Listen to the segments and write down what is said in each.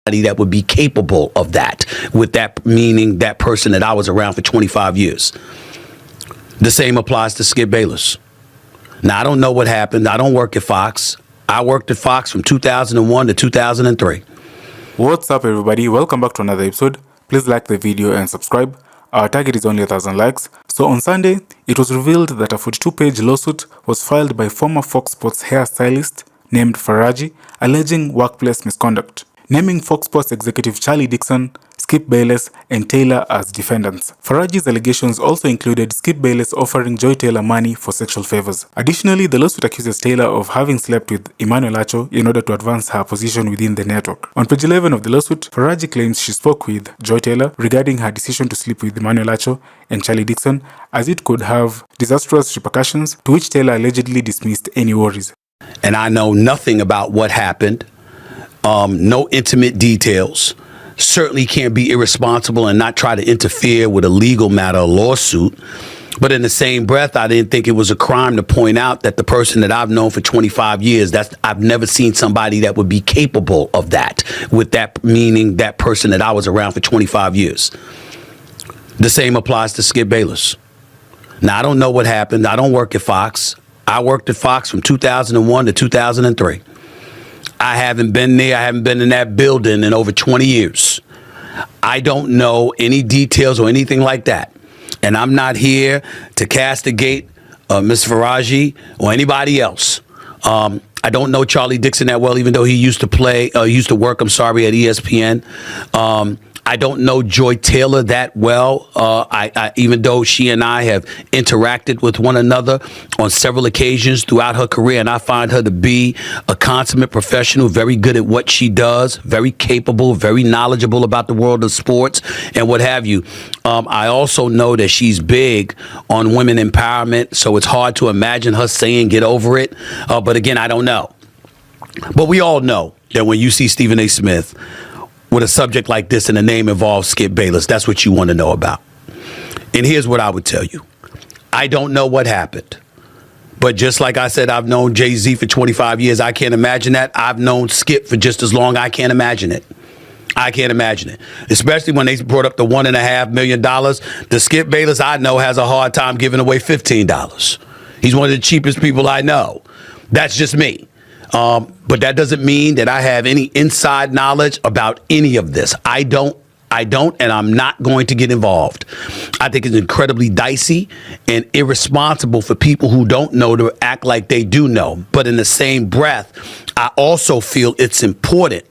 that would be capable of that, with that meaning that person that I was around for 25 years. The same applies to Skip Bayless. Now, I don't know what happened. I don't work at Fox. I worked at Fox from 2001 to 2003. What's up, everybody? Welcome back to another episode. Please like the video and subscribe. Our target is only 1,000 likes. So on Sunday, it was revealed that a 42-page lawsuit was filed by former Fox Sports hairstylist named Faraji, alleging workplace misconduct, naming Fox Sports executive Charlie Dixon, Skip Bayless, and Taylor as defendants. Faraji's allegations also included Skip Bayless offering Joy Taylor money for sexual favors. Additionally, the lawsuit accuses Taylor of having slept with Emmanuel Acho in order to advance her position within the network. On page 11 of the lawsuit, Faraji claims she spoke with Joy Taylor regarding her decision to sleep with Emmanuel Acho and Charlie Dixon, as it could have disastrous repercussions, to which Taylor allegedly dismissed any worries. And I know nothing about what happened, no intimate details. Certainly can't be irresponsible and not try to interfere with a legal matter, a lawsuit. But in the same breath, I didn't think it was a crime to point out that the person that I've known for 25 years, I've never seen somebody that would be capable of that, with that meaning that person that I was around for 25 years. The same applies to Skip Bayless. Now, I don't know what happened. I don't work at Fox. I worked at Fox from 2001 to 2003. I haven't been there. I haven't been in that building in over 20 years. I don't know any details or anything like that. And I'm not here to castigate Ms. Faraji or anybody else. I don't know Charlie Dixon that well, even though he used to work at ESPN. I don't know Joy Taylor that well, even though she and I have interacted with one another on several occasions throughout her career, and I find her to be a consummate professional, very good at what she does, very capable, very knowledgeable about the world of sports and what have you. I also know that she's big on women empowerment, so it's hard to imagine her saying get over it. But again, I don't know. But we all know that when you see Stephen A. Smith with a subject like this and the name involves Skip Bayless, that's what you want to know about. And here's what I would tell you. I don't know what happened. But just like I said, I've known Jay-Z for 25 years. I can't imagine that. I've known Skip for just as long. I can't imagine it. I can't imagine it. Especially when they brought up the $1.5 million. The Skip Bayless I know has a hard time giving away $15. He's one of the cheapest people I know. That's just me. But that doesn't mean that I have any inside knowledge about any of this. I don't, and I'm not going to get involved. I think it's incredibly dicey and irresponsible for people who don't know to act like they do know. But in the same breath, I also feel it's important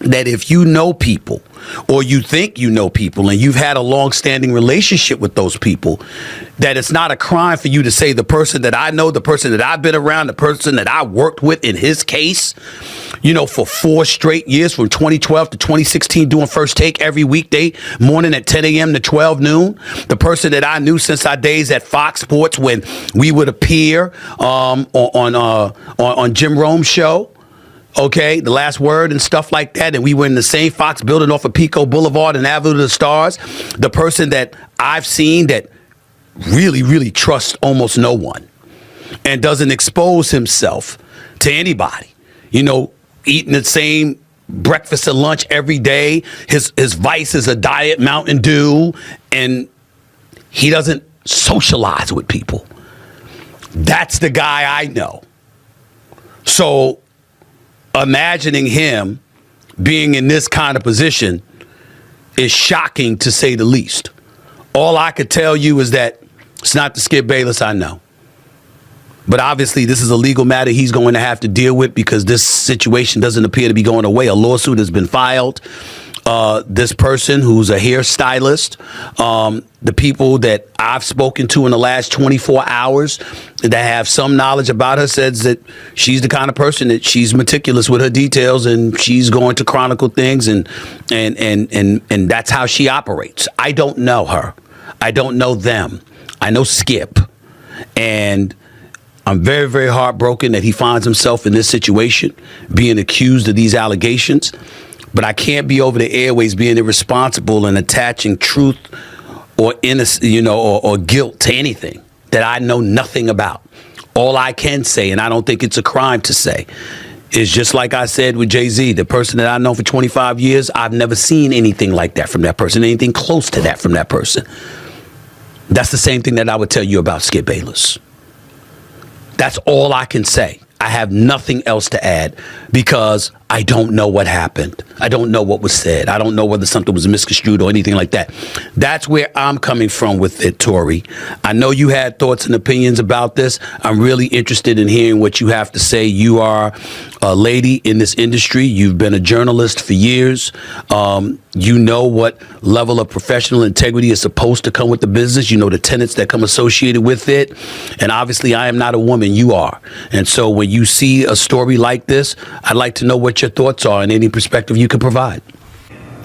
that if you know people or you think you know people and you've had a long-standing relationship with those people, that it's not a crime for you to say the person that I know, the person that I've been around, the person that I worked with in his case, for 4 straight years from 2012 to 2016, doing First Take every weekday morning at 10 a.m. to 12 noon. The person that I knew since our days at Fox Sports when we would appear on Jim Rome's show. Okay, The Last Word and stuff like that. And we were in the same Fox building off of Pico Boulevard and Avenue of the Stars. The person that I've seen that really, really trusts almost no one and doesn't expose himself to anybody. Eating the same breakfast and lunch every day. His vice is a Diet Mountain Dew, and he doesn't socialize with people. That's the guy I know. So imagining him being in this kind of position is shocking, to say the least. All I could tell you is that it's not the Skip Bayless I know. But obviously, this is a legal matter he's going to have to deal with, because this situation doesn't appear to be going away. A lawsuit has been filed. This person who's a hairstylist, the people that I've spoken to in the last 24 hours that have some knowledge about her, says that she's the kind of person that she's meticulous with her details, and she's going to chronicle things, and that's how she operates. I don't know her. I don't know them. I know Skip, and I'm very, very heartbroken that he finds himself in this situation, being accused of these allegations. But I can't be over the airways being irresponsible and attaching truth or innocence, or guilt to anything that I know nothing about. All I can say, and I don't think it's a crime to say, is just like I said with Jay-Z, the person that I know for 25 years, I've never seen anything like that from that person, anything close to that from that person. That's the same thing that I would tell you about Skip Bayless. That's all I can say. I have nothing else to add because I don't know what happened. I don't know what was said. I don't know whether something was misconstrued or anything like that. That's where I'm coming from with it, Tori. I know you had thoughts and opinions about this. I'm really interested in hearing what you have to say. You are a lady in this industry. You've been a journalist for years. You know what level of professional integrity is supposed to come with the business. You know the tenets that come associated with it. And obviously, I am not a woman. You are. And so when you see a story like this, I'd like to know what your thoughts are and any perspective you could provide.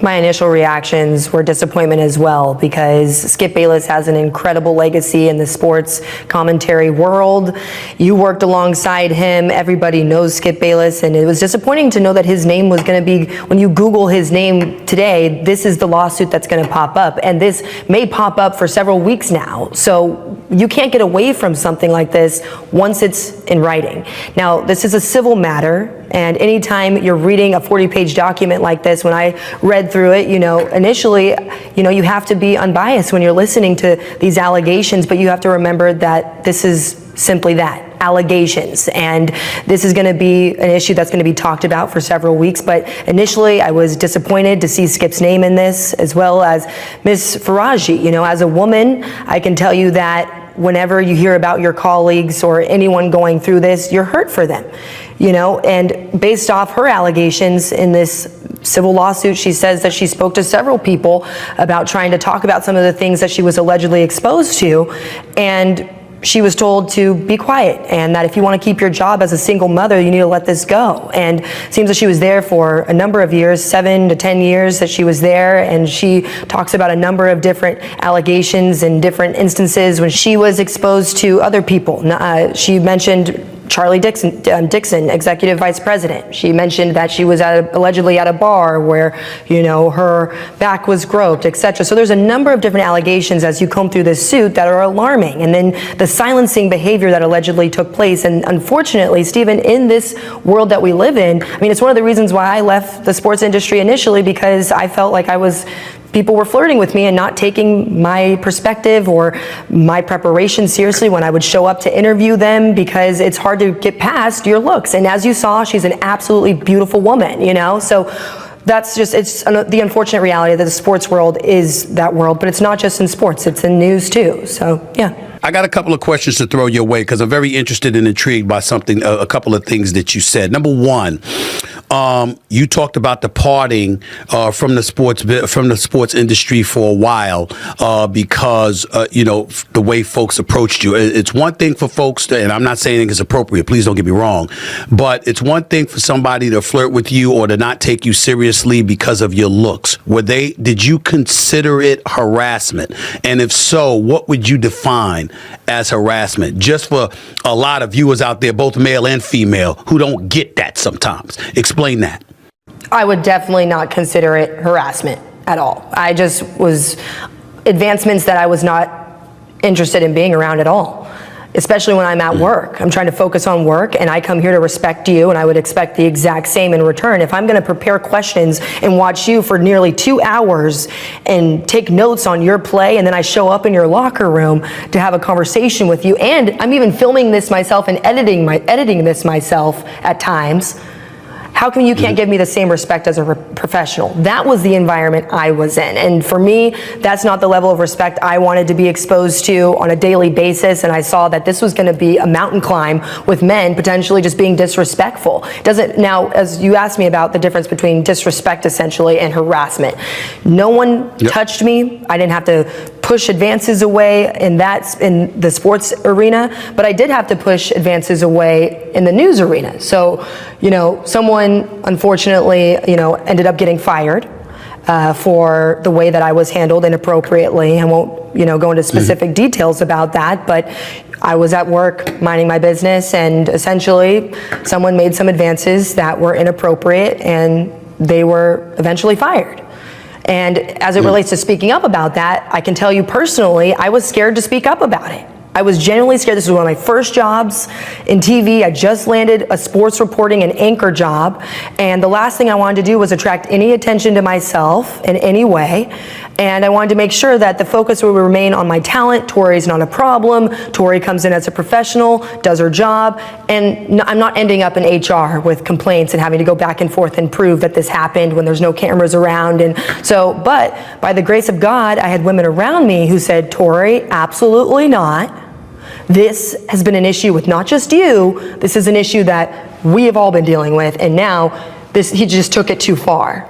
My initial reactions were disappointment as well, because Skip Bayless has an incredible legacy in the sports commentary world. You worked alongside him. Everybody knows Skip Bayless, and it was disappointing to know that his name was going to be, when you Google his name today, this is the lawsuit that's going to pop up, and this may pop up for several weeks now. So you can't get away from something like this once it's in writing. Now, this is a civil matter, and anytime you're reading a 40-page document like this, when I read through it, initially, you have to be unbiased when you're listening to these allegations, but you have to remember that this is simply that, allegations, and this is going to be an issue that's going to be talked about for several weeks. But initially, I was disappointed to see Skip's name in this, as well as Ms. Faraji. As a woman, I can tell you that whenever you hear about your colleagues or anyone going through this, you're hurt for them, and based off her allegations in this civil lawsuit, she says that she spoke to several people about trying to talk about some of the things that she was allegedly exposed to, and she was told to be quiet, and that if you want to keep your job as a single mother, you need to let this go. And it seems that she was there for a number of years, 7 to 10 years that she was there, and she talks about a number of different allegations and different instances when she was exposed to other people. She mentioned Charlie Dixon, executive vice president. She mentioned that she was allegedly at a bar where, her back was groped, etc. So there's a number of different allegations as you comb through this suit that are alarming. And then the silencing behavior that allegedly took place. And unfortunately, Stephen, in this world that we live in, it's one of the reasons why I left the sports industry initially, because I felt like people were flirting with me and not taking my perspective or my preparation seriously when I would show up to interview them, because it's hard to get past your looks. And as you saw, she's an absolutely beautiful woman, So that's just, it's the unfortunate reality that the sports world is that world, but it's not just in sports, it's in news too. So, yeah. I got a couple of questions to throw your way because I'm very interested and intrigued by a couple of things that you said. Number one, you talked about departing from the sports industry for a while because the way folks approached you. It's one thing for folks to, and I'm not saying it's appropriate, please don't get me wrong, but it's one thing for somebody to flirt with you or to not take you seriously because of your looks. Did you consider it harassment? And if so, what would you define as harassment, just for a lot of viewers out there, both male and female, who don't get that sometimes? Explain that. I would definitely not consider it harassment at all. I just was advancements that I was not interested in being around at all, especially when I'm at work. I'm trying to focus on work, and I come here to respect you, and I would expect the exact same in return. If I'm going to prepare questions and watch you for nearly 2 hours and take notes on your play, and then I show up in your locker room to have a conversation with you, and I'm even filming this myself and editing this myself at times, how come you can't give me the same respect as a professional? That was the environment I was in. And for me, that's not the level of respect I wanted to be exposed to on a daily basis. And I saw that this was going to be a mountain climb with men potentially just being disrespectful. Now, as you asked me about the difference between disrespect essentially and harassment, no one touched me. I didn't have to push advances away in the sports arena, but I did have to push advances away in the news arena. So, someone unfortunately, ended up getting fired for the way that I was handled inappropriately. I won't, go into specific details about that, but I was at work minding my business, and essentially someone made some advances that were inappropriate, and they were eventually fired. And as it relates to speaking up about that, I can tell you personally, I was scared to speak up about it. I was genuinely scared. This was one of my first jobs in TV. I just landed a sports reporting and anchor job. And the last thing I wanted to do was attract any attention to myself in any way. And I wanted to make sure that the focus would remain on my talent. Tori's not a problem. Tori comes in as a professional, does her job, and I'm not ending up in HR with complaints and having to go back and forth and prove that this happened when there's no cameras around. And so, but by the grace of God, I had women around me who said, Tori, absolutely not. This has been an issue with not just you, this is an issue that we have all been dealing with, and now he just took it too far.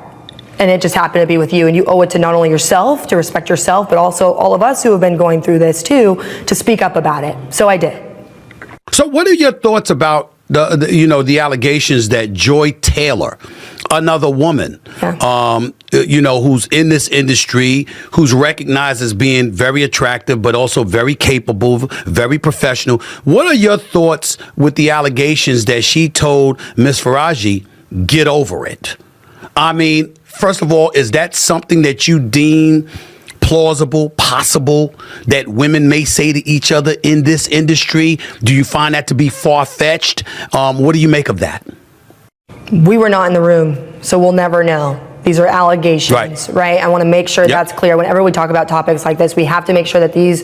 And it just happened to be with you, and you owe it to not only yourself, to respect yourself, but also all of us who have been going through this too, to speak up about it. So I did. So what are your thoughts about the allegations that Joy Taylor, another woman, who's in this industry, who's recognized as being very attractive, but also very capable, very professional. What are your thoughts with the allegations that she told Ms. Faraji, get over it? I mean, first of all, is that something that you deem plausible, possible, that women may say to each other in this industry? Do you find that to be far-fetched? What do you make of that? We were not in the room, so we'll never know. These are allegations, right? I want to make sure that's clear. Whenever we talk about topics like this, we have to make sure that these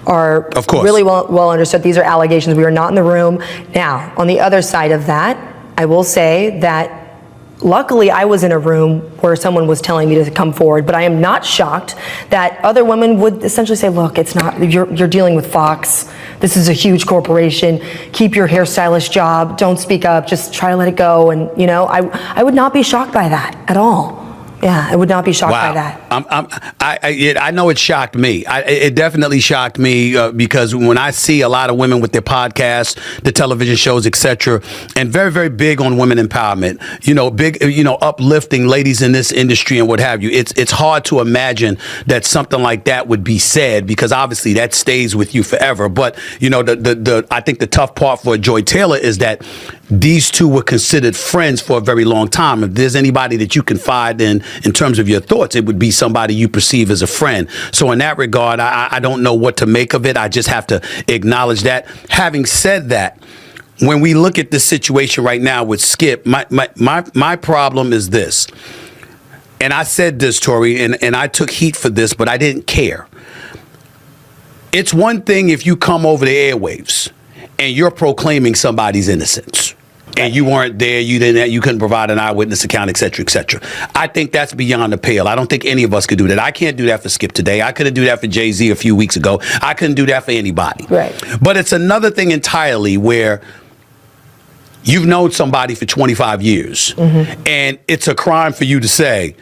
are really well understood. These are allegations. We are not in the room. Now, on the other side of that, I will say that luckily, I was in a room where someone was telling me to come forward, but I am not shocked that other women would essentially say, look, it's not, you're dealing with Fox. This is a huge corporation. Keep your hairstylist job. Don't speak up. Just try to let it go. And, I would not be shocked by that at all. Yeah, I would not be shocked by that. I know it shocked me. It definitely shocked me because when I see a lot of women with their podcasts, the television shows, etc., and very, very big on women empowerment, big, uplifting ladies in this industry and what have you. It's hard to imagine that something like that would be said because obviously that stays with you forever. But I think the tough part for Joy Taylor is that these two were considered friends for a very long time. If there's anybody that you confide in terms of your thoughts, it would be somebody you perceive as a friend. So in that regard, I don't know what to make of it. I just have to acknowledge that. Having said that, when we look at this situation right now with Skip, my problem is this. And I said this, Tori, and I took heat for this, but I didn't care. It's one thing if you come over the airwaves and you're proclaiming somebody's innocence. And you weren't there, you couldn't provide an eyewitness account, et cetera, et cetera. I think that's beyond the pale. I don't think any of us could do that. I can't do that for Skip today. I couldn't do that for Jay-Z a few weeks ago. I couldn't do that for anybody. Right. But it's another thing entirely where you've known somebody for 25 years, and it's a crime for you to say,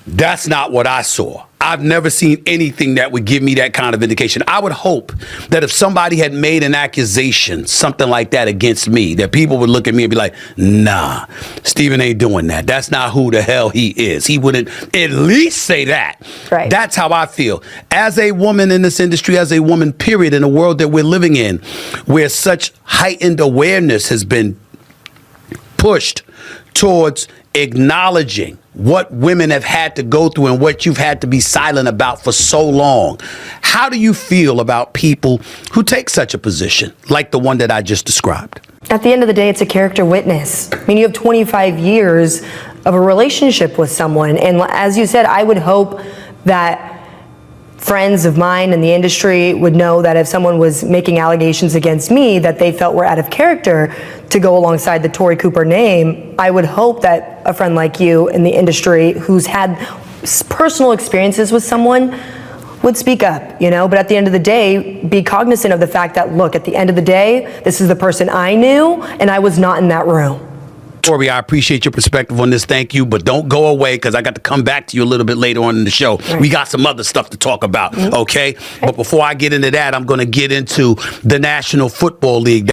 that's not what I saw. I've never seen anything that would give me that kind of indication. I would hope that if somebody had made an accusation, something like that against me, that people would look at me and be like, nah, Stephen ain't doing that. That's not who the hell he is. He wouldn't at least say that. Right. That's how I feel. As a woman in this industry, as a woman, period, in the world that we're living in, where such heightened awareness has been pushed towards acknowledging what women have had to go through and what you've had to be silent about for so long. How do you feel about people who take such a position, like the one that I just described? At the end of the day, it's a character witness. I mean, you have 25 years of a relationship with someone. And as you said, I would hope that friends of mine in the industry would know that if someone was making allegations against me that they felt were out of character to go alongside the Tori Cooper name, I would hope that a friend like you in the industry who's had personal experiences with someone would speak up, but at the end of the day, be cognizant of the fact that, look, at the end of the day, this is the person I knew and I was not in that room. Tori, I appreciate your perspective on this. Thank you. But don't go away because I got to come back to you a little bit later on in the show. Right. We got some other stuff to talk about. Okay. But before I get into that, I'm going to get into the National Football League.